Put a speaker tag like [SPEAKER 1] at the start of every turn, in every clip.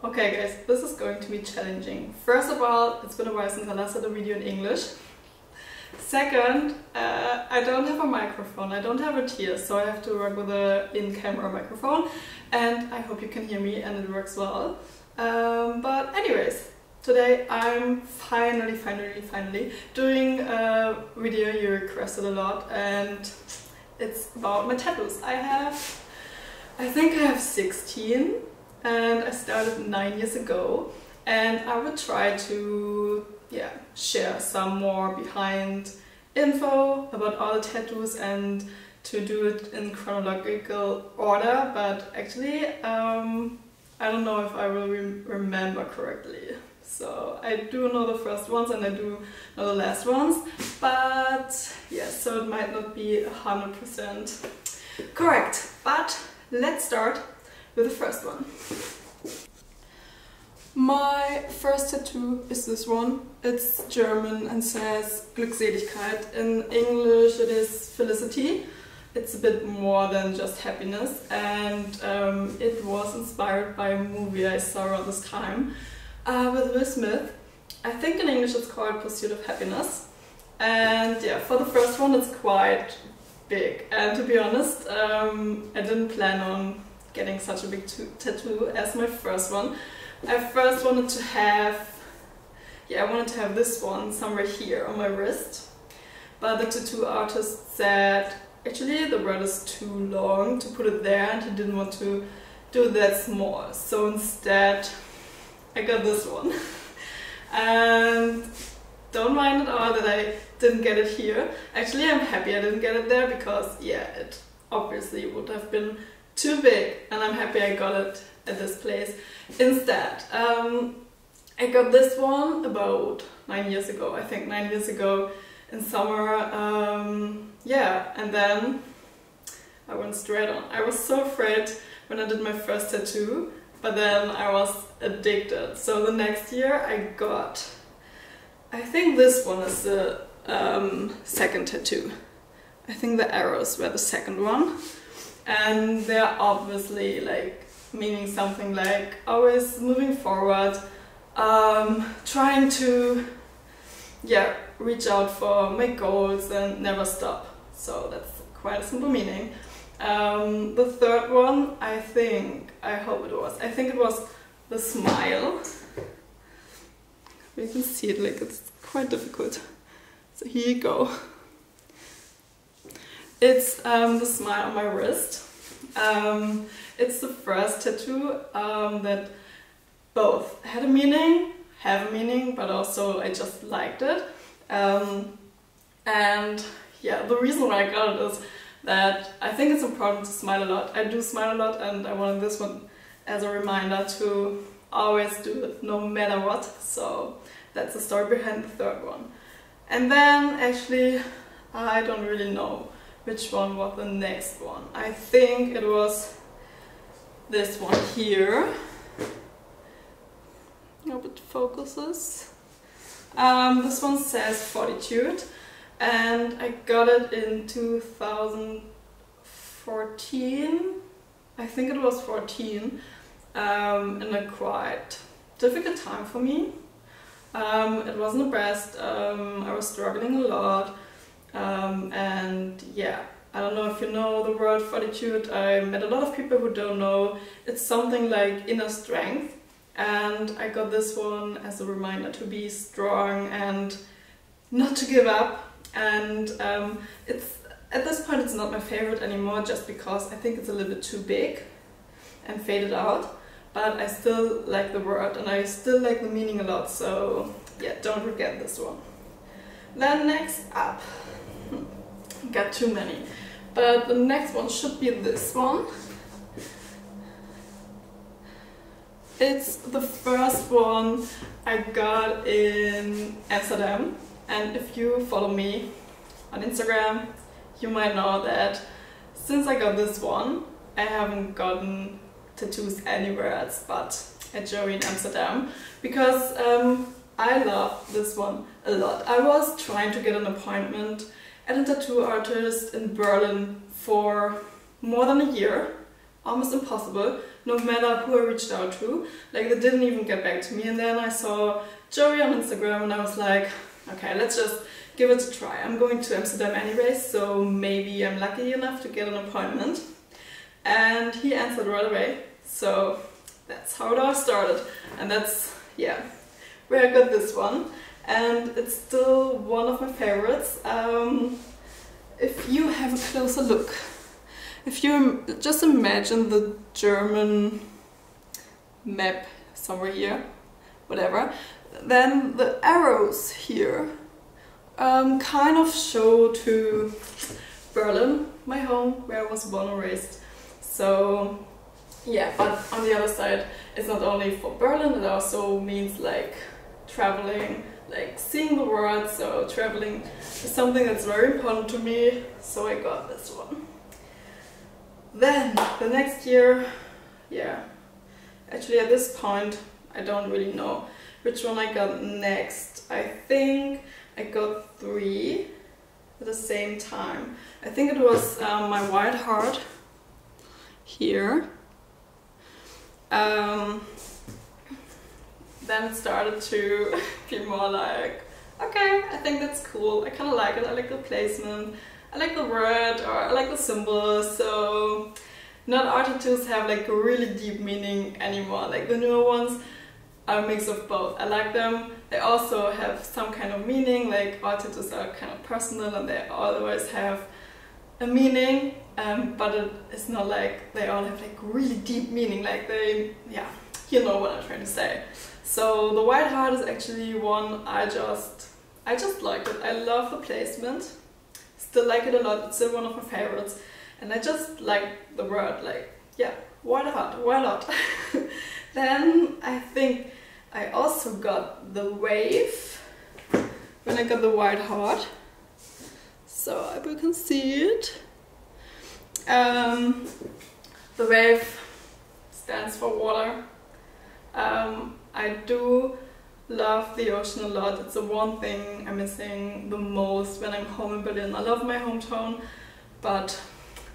[SPEAKER 1] Okay guys, this is going to be challenging. First of all, it's been a while since I last did a video in English. Second, I don't have a microphone, I don't have it here, so I have to work with an in-camera microphone, and I hope you can hear me and it works well. But anyways, today I'm finally doing a video you requested a lot, and it's about my tattoos. I think I have 16, and I started 9 years ago, and I would try to share some more behind info about all the tattoos and to do it in chronological order, but actually I don't know if I will remember correctly. So I do know the first ones and I do know the last ones, but yeah, so it might not be 100% correct. But let's start with the first one. My first tattoo is this one. It's German and says Glückseligkeit. In English it is felicity. It's a bit more than just happiness, and it was inspired by a movie I saw around this time with Will Smith. I think in English it's called Pursuit of Happiness. And yeah, for the first one it's quite big, and to be honest I didn't plan on getting such a big tattoo as my first one. I first wanted to have, I wanted to have this one somewhere here on my wrist, but the tattoo artist said actually the word is too long to put it there and he didn't want to do it that small, so instead I got this one. And don't mind at all that I didn't get it here. Actually I'm happy I didn't get it there because it obviously would have been too big, and I'm happy I got it at this place instead. I got this one about 9 years ago, I think 9 years ago in summer, and then I went straight on. I was so afraid when I did my first tattoo, but then I was addicted. So the next year I think this one is the second tattoo. I think the arrows were the second one, and they're obviously like meaning something like always moving forward, trying to reach out for my goals and never stop. So that's quite a simple meaning. The third one, I think it was the smile. You can see it, like it's quite difficult. So here you go. It's the smile on my wrist. It's the first tattoo that both have a meaning, but also I just liked it. And yeah, the reason why I got it is that I think it's important to smile a lot. I do smile a lot, and I wanted this one as a reminder to always do it no matter what. So that's the story behind the third one. And then actually I don't really know which one was the next one. I think it was this one here. I hope it focuses. This one says Fortitude, and I got it in 2014. I think it was 14, in a quite difficult time for me. It wasn't the best. I was struggling a lot. And yeah, I don't know if you know the word fortitude. I met a lot of people who don't know. It's something like inner strength, and I got this one as a reminder to be strong and not to give up. And it's at this point it's not my favorite anymore, just because I think it's a little bit too big and faded out, but I still like the word and I still like the meaning a lot, so yeah, don't forget this one. Then next up, got too many, but the next one should be this one. It's the first one I got in Amsterdam, and if you follow me on Instagram you might know that since I got this one I haven't gotten tattoos anywhere else but at Joey in Amsterdam, because I love this one a lot. I was trying to get an appointment at a tattoo artist in Berlin for more than a year. Almost impossible. no matter who I reached out to. Like, they didn't even get back to me. And then I saw Joey on Instagram and I was like, okay, let's just give it a try. I'm going to Amsterdam anyway, so maybe I'm lucky enough to get an appointment. And he answered right away. So that's how it all started. And that's, yeah, where I got this one. And it's still one of my favorites. If you have a closer look, if you just imagine the German map somewhere here, whatever, then the arrows here kind of show to Berlin, my home, where I was born and raised. So yeah, but on the other side, it's not only for Berlin, it also means like traveling, like seeing the world. So traveling is something that's very important to me, so I got this one. Then the next year, yeah, actually at this point I don't really know which one I got next. I think I got 3 at the same time. I think it was my white heart here. Then it started to be more like, okay, I think that's cool, I kind of like it, I like the placement, I like the word, or I like the symbol. So not all tattoos have like a really deep meaning anymore. Like the newer ones are a mix of both. I like them. They also have some kind of meaning, like all tattoos are kind of personal and they always have a meaning, but it's not like they all have like really deep meaning, like they, yeah, you know what I'm trying to say. So the white heart is actually one I just like it. I love the placement, still like it a lot, it's still one of my favorites, and I just like the word, like, yeah, white heart, why not? Then I think I also got the wave when I got the white heart, so I hope you can see it. The wave stands for water. I do love the ocean a lot. It's the one thing I'm missing the most when I'm home in Berlin. I love my hometown, but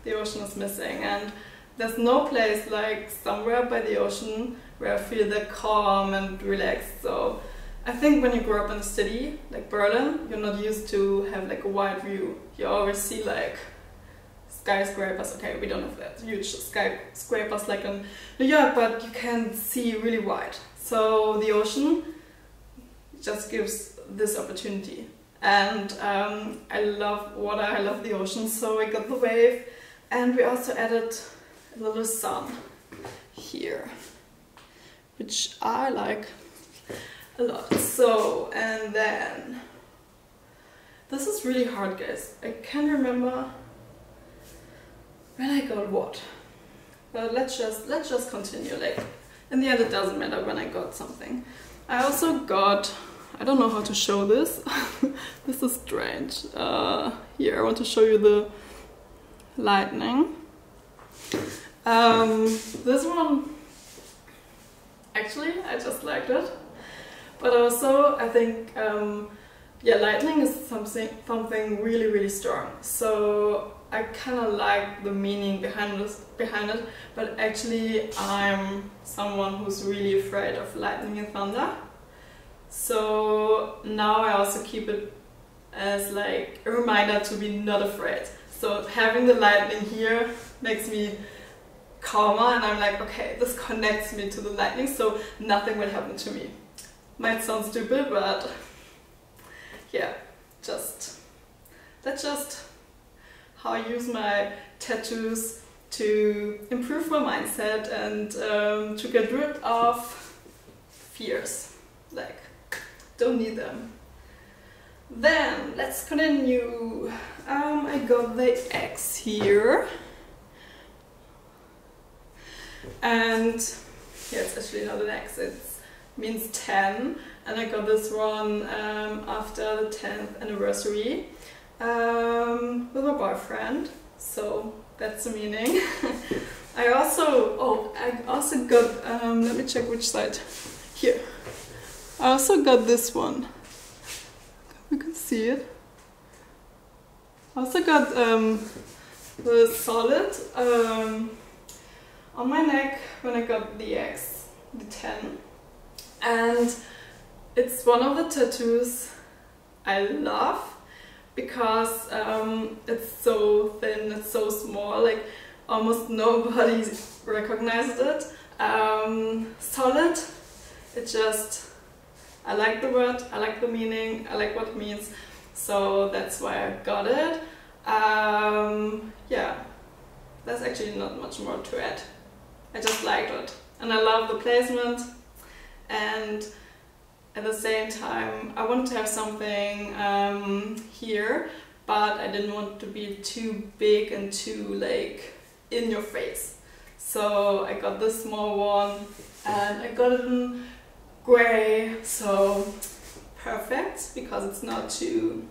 [SPEAKER 1] the ocean is missing, and there's no place like somewhere by the ocean where I feel that calm and relaxed. So I think when you grow up in a city like Berlin, you're not used to have like a wide view. You always see like skyscrapers. Okay, we don't have that huge skyscrapers like in New York, but you can see really wide. So the ocean just gives this opportunity, and I love water, I love the ocean, so I got the wave, and we also added a little sun here, which I like a lot. So, and then this is really hard, guys. I can't remember when I got what, but let's just continue. Like, in the end, it doesn't matter when I got something. I also got, I don't know how to show this. This is strange. Here, I want to show you the lightning. This one, actually, I just liked it. But also, I think, yeah, lightning is something really, really strong. So I kind of like the meaning behind it, but actually I'm someone who's really afraid of lightning and thunder. So now I also keep it as like a reminder to be not afraid. So having the lightning here makes me calmer, and I'm like, okay, this connects me to the lightning, so nothing will happen to me. Might sound stupid, but yeah, that's just how I use my tattoos to improve my mindset and to get rid of fears. Like, don't need them. Then let's continue. I got the X here, and yeah, it's actually not an X, it means 10, and I got this one after the 10th anniversary with my boyfriend, so that's the meaning. I also got, let me check which side, here. I also got this one, you can see it. I also got the solid on my neck when I got the X, the 10. And it's one of the tattoos I love because it's so thin, it's so small, like almost nobody recognizes it. Solid, it just, I like the word, I like the meaning, I like what it means, so that's why I got it. Yeah, there's actually not much more to add. I just liked it, and I love the placement, and at the same time I wanted to have something here, but I didn't want it to be too big and too like in your face. So I got this small one, and I got it in grey, so perfect because it's not too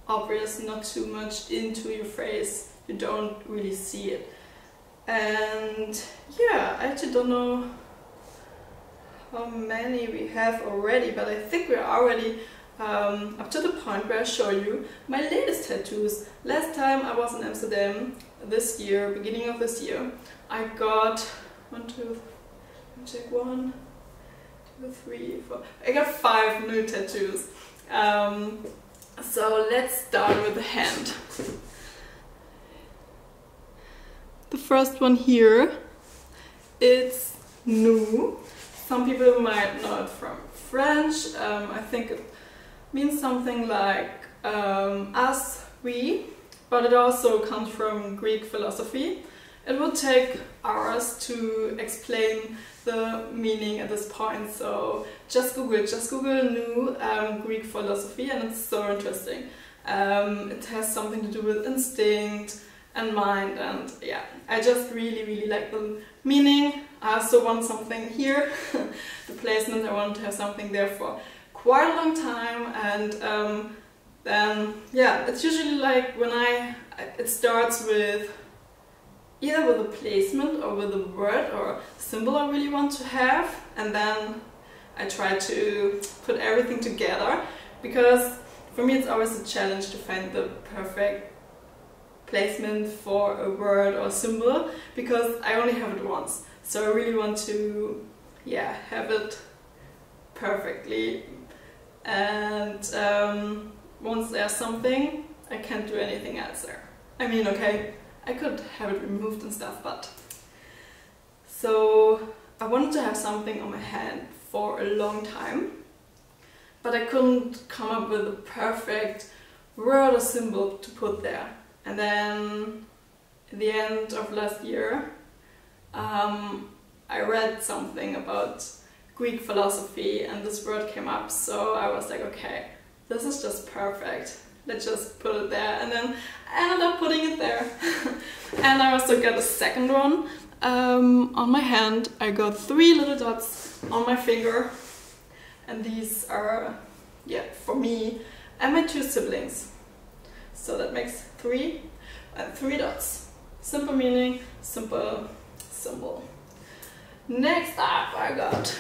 [SPEAKER 1] obvious, not too much into your face, you don't really see it. And yeah, I actually don't know how many we have already, but I think we're already up to the point where I show you my latest tattoos. Last time I was in Amsterdam this year, beginning of this year, I got 1, 2, check 1, 2, 3, 4. I got 5 new tattoos. So let's start with the hand. The first one here, it's new. Some people might know it from French. I think it means something like us, we, but it also comes from Greek philosophy. It would take hours to explain the meaning at this point, so just Google new Greek philosophy, and it's so interesting. It has something to do with instinct and mind, and yeah, I just really like the meaning. I also want something here, the placement, I want to have something there for quite a long time, and then yeah, it's usually like when it starts with either with a placement or with a word or symbol I really want to have, and then I try to put everything together, because for me it's always a challenge to find the perfect placement for a word or symbol, because I only have it once, so I really want to have it perfectly, and once there's something, I can't do anything else there. I mean, okay, I could have it removed and stuff, but so I wanted to have something on my hand for a long time, but I couldn't come up with a perfect word or symbol to put there. And then at the end of last year I read something about Greek philosophy and this word came up, so I was like, okay, this is just perfect. Let's just put it there, and then I ended up putting it there. And I also got a second one on my hand. I got 3 little dots on my finger, and these are, for me and my 2 siblings. So that makes 3 and 3 dots. Simple meaning, simple symbol. Next up I got,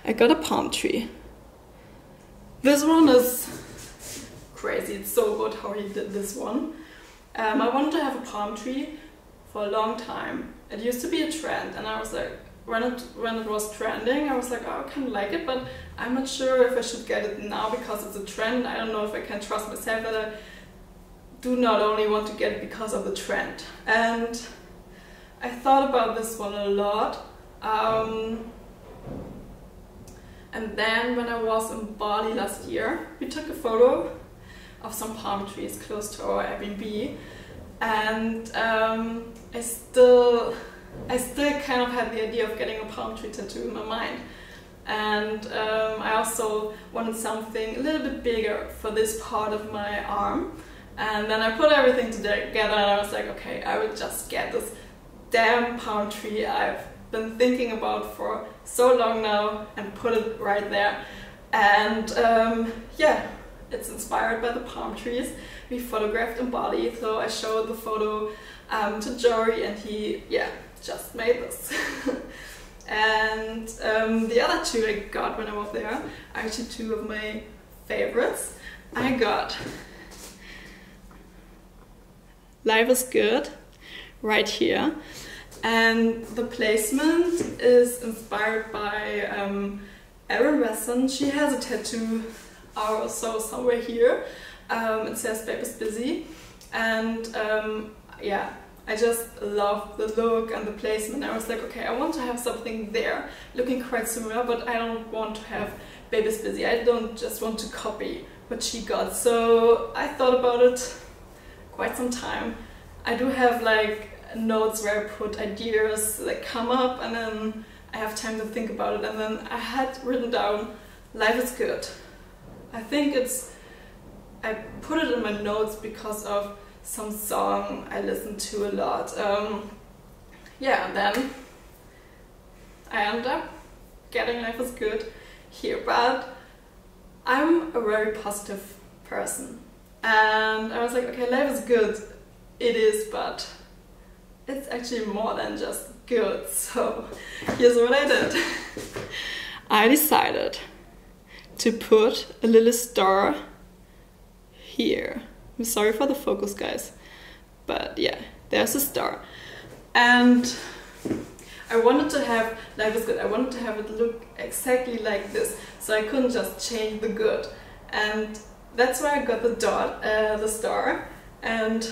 [SPEAKER 1] I got a palm tree. This one is crazy, it's so good how he did this one. I wanted to have a palm tree for a long time. It used to be a trend, and I was like, when it was trending, I was like, oh, I kind of like it, but I'm not sure if I should get it now because it's a trend. I don't know if I can trust myself that I do not only want to get it because of the trend. And I thought about this one a lot. And then when I was in Bali last year, we took a photo of some palm trees close to our Airbnb, and I still kind of had the idea of getting a palm tree tattoo in my mind. And I also wanted something a little bit bigger for this part of my arm. And then I put everything together and I was like, okay, I will just get this damn palm tree I've been thinking about for so long now and put it right there. And it's inspired by the palm trees we photographed in Bali. So I showed the photo to Jory, and he just made this. And the other 2 I got when I was there are actually 2 of my favorites. I got Life is Good right here, And the placement is inspired by Erin Wesson. She has a tattoo also somewhere here. It says "Baby's busy," and yeah, I just love the look and the placement. I was like, okay, I want to have something there looking quite similar, but I don't want to have "Baby's busy." I don't just want to copy what she got. So I thought about it quite some time. I do have like notes where I put ideas that come up, and then I have time to think about it. And then I had written down "Life is good." I think I put it in my notes because of some song I listen to a lot. Yeah, and then I ended up getting "Life is good" here. But I'm a very positive person, and I was like, okay, life is good. It is, but it's actually more than just good. So here's what I did. I decided to put a little star here. I'm sorry for the focus, guys, but yeah, there's a star. And I wanted to have "Life is good." I wanted to have it look exactly like this, so I couldn't just change the good. And that's why I got the star. And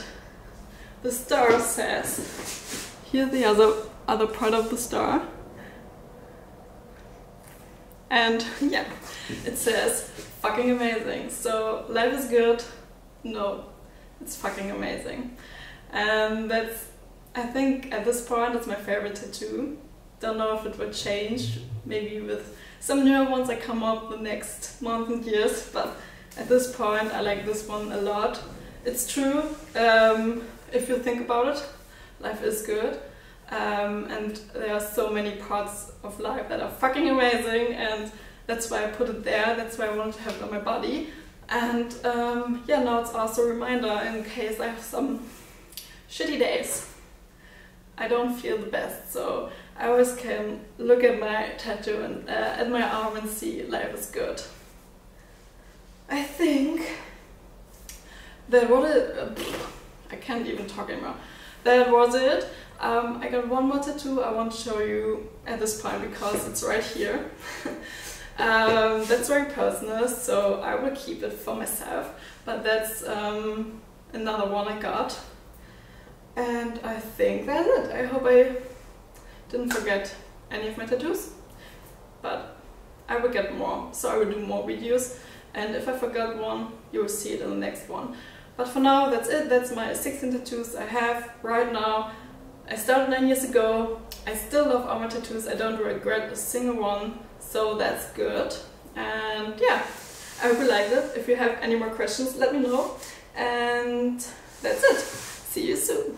[SPEAKER 1] the star says, here's the other part of the star. And yeah, it says "fucking amazing." So life is good. No, it's fucking amazing. And that's, I think at this point, it's my favorite tattoo. Don't know if it will change, maybe with some newer ones that come up the next month and years, but at this point I like this one a lot. It's true, if you think about it, life is good. And there are so many parts of life that are fucking amazing, and that's why I put it there. That's why I wanted to have it on my body. And yeah, now it's also a reminder in case I have some shitty days. I don't feel the best, so I always can look at my tattoo and at my arm and see life is good. I think that I can't even talk anymore. That was it. I got one more tattoo I want to show you at this point because it's right here. That's very personal, so I will keep it for myself, but that's another one I got. And I think that's it. I hope I didn't forget any of my tattoos, but I will get more, so I will do more videos, and if I forgot one, you will see it in the next one. But for now, that's it. That's my 16 tattoos I have right now. I started 9 years ago. I still love all my tattoos. I don't regret a single one, so that's good. And yeah, I hope you liked it. If you have any more questions, let me know. And that's it. See you soon.